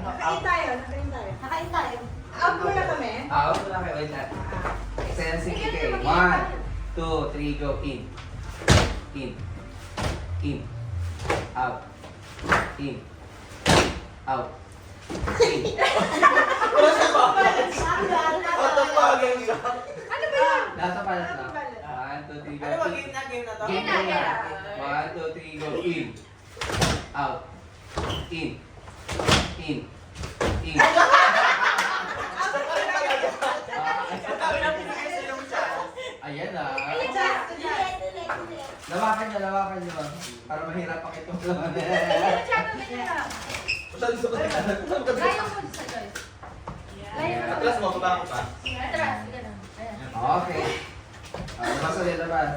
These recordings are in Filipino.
Ano? Nakain tayo, nakain tayo. Nakain tayo. Out muna kami. Out muna kayo. Wait lang. Excellency PK. 1, 2, 3, go. In. In. In. Out. In. Out. In. Wala siya ba? Autopagin siya. Ano ba yun? Nasa palas lang. 1, 2, 3, go. Ano ba? Game na to? Game na, game na. 1, 2, 3, go. In. Out. In. In. In. Ayan na. Lawakan nyo. Para mahirapan itong laman. Masyado sa kanila. Layo mo sa Joyce. Layo mo. Atlas mo, baba ko pa. Atras. Ganun. Ayan. Okay. Labas ulit, labas.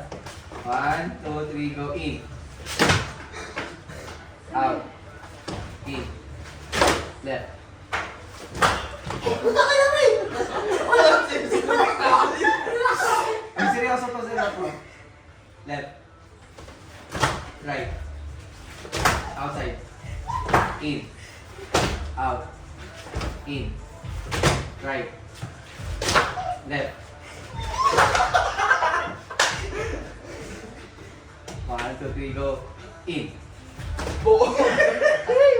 1, 2, 3, go. In. Out. In. Left. Ay, seryoso to. Left. Right. Outside. In. Out. In. Right. Left. 1, 2, 3, go. In.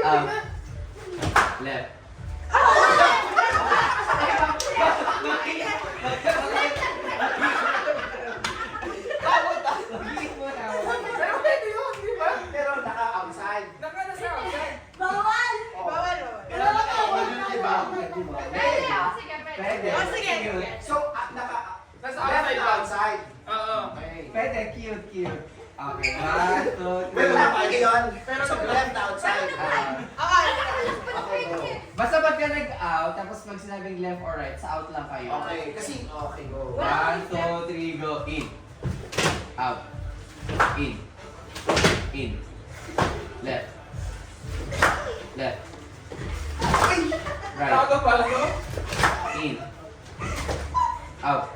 Out. Left. Pero pwede yun, di ba? Pero naka-outside. Bawal! Bawal. Pero naka-outside yun, di ba? Pwede ako. Sige, pwede. Pwede. Oh, sige. So, naka... Nasa left outside to lang. outside. Oo. Okay. Pwede, cute. Okay, 1, 2, Wait, wala pa 3. yun. Pero sa left to outside. Okay. Basta pag ka nag-out, tapos pag sinabing left or right, sa out lang kayo. Okay, kasi... Okay, go. 1, 2, 3, go. In. Out. In. In. Left. Left. Right. Tago pala no? In. Out.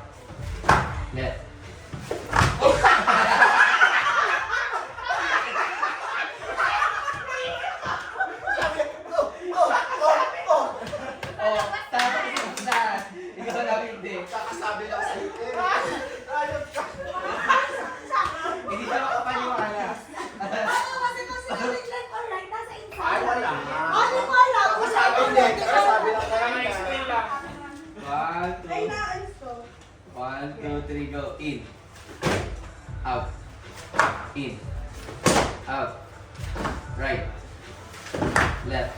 Left. Oh, tapos na. Ikaw na hindi. Kakasabi lang sa iyo. Ayun ka. Hindi siya makapaniwala. Ay, wala. Ano ko alam? Kakasabi din. Kakasabi lang Para kayo. ma-explain lang. 1, Ay, 2, naalis ko. 1, 2, 3, go. In. Out. In. Out. Right. Left.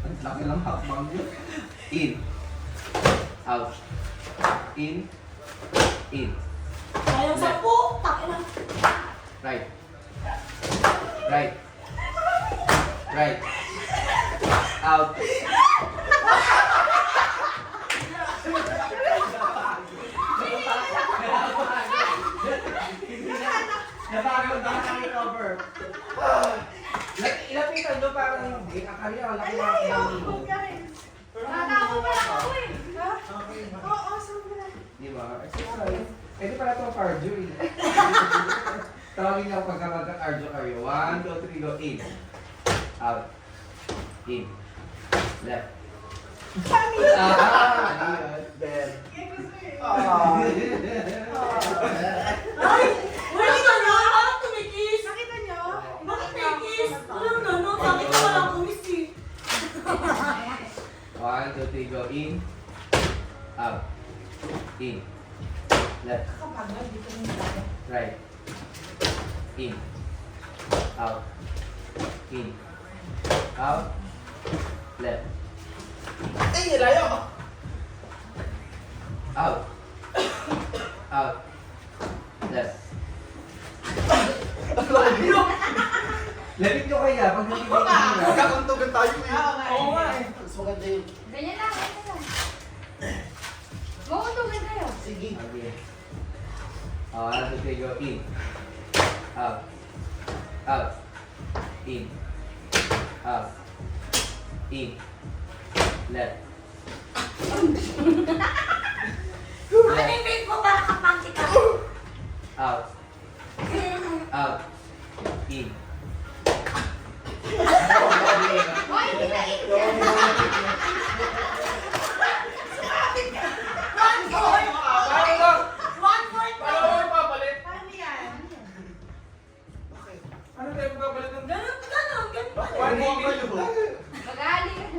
Ang laki lang hakbang yun. In. Out. In. In. Sayang sa po. Takina. Right. Right. Right. Out. Napagod na naka-recover. Ilapitan nyo parang hindi. Akala ko laki lang ang Guys. Nakakawa pa lang ako eh. Ha? Oo, sobra. Di ba? Exercise. Pwede pala itong cardio eh. Tawagin lang pagka magka-cardio kayo. 1, 2, 3, go. In. Out. In. Left. Pamilya. Ayun. Ben. Kaya gusto eh. Ay! Wala ka na! Bakit tumikis? Nakita nyo? Bakit tumikis? Alam na, no? Bakit ka walang kumis eh? 1, 2, 3, go. In. Out. In. Left. Kapagod, dito nyo tayo. Right. In. Out. In. Out. Left. Ay, layo! Out. Out. Left. Lamig nyo kaya pag nalibig nyo na. Magkakuntugan tayo eh. Oo nga eh. Mas maganda yun. Ganyan lang, ganyan lang. Mauuntungan kayo. Sige. Okay. 1, 2, 3, go. In. Out. Out. In. Out. In. Left. Ano yung bait mo para kapangki ka? Out. Out. In. Hoy, hindi na Ano kayo? Magaling.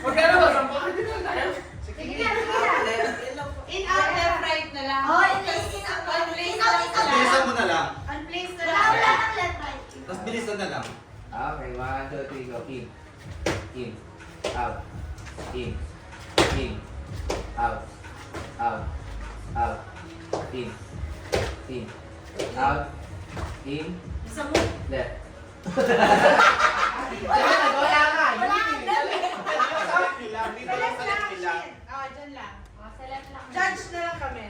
Magkano ba? Sampo ka din lang tayo. Sige na, sige na. In out, left, right na lang. Oh, in out. Bilisan mo na lang. Unplaced na Wala, lang. wala nang left right. Tapos bilisan na lang. Okay, 1, 2, 3, go. In. In. Out. In. In. Out. Out. Out. In. In. Out. In. Isa mo. Left. Wala nga. Wala kang left. Select nyo lang. Dito Sa lang, left select lang, nyo lang. Shin. Oh, dyan lang. Oh, select lang. Judge na lang kami.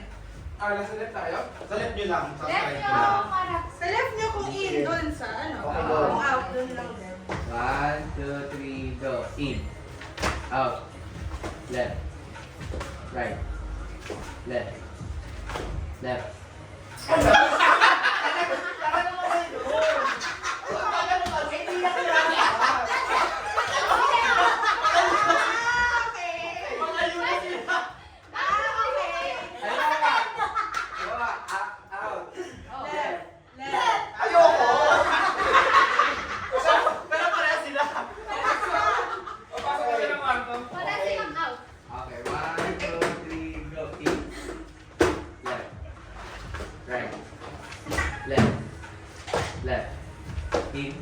Nasa left tayo? Select nyo lang. Sa Left right nyo. nyo lang. Para. Sa left nyo kung in, dun sa ano. Okay, go. Kung out, dun lang din. 1, 2, 3, go. In. Out. Left. Right. Left. Left. Out. Left. Left. Ayoko! Pero pareha sila. Wala silang out. Okay, 1, 2, 3, go. In. Left. Right. Left. Left. In.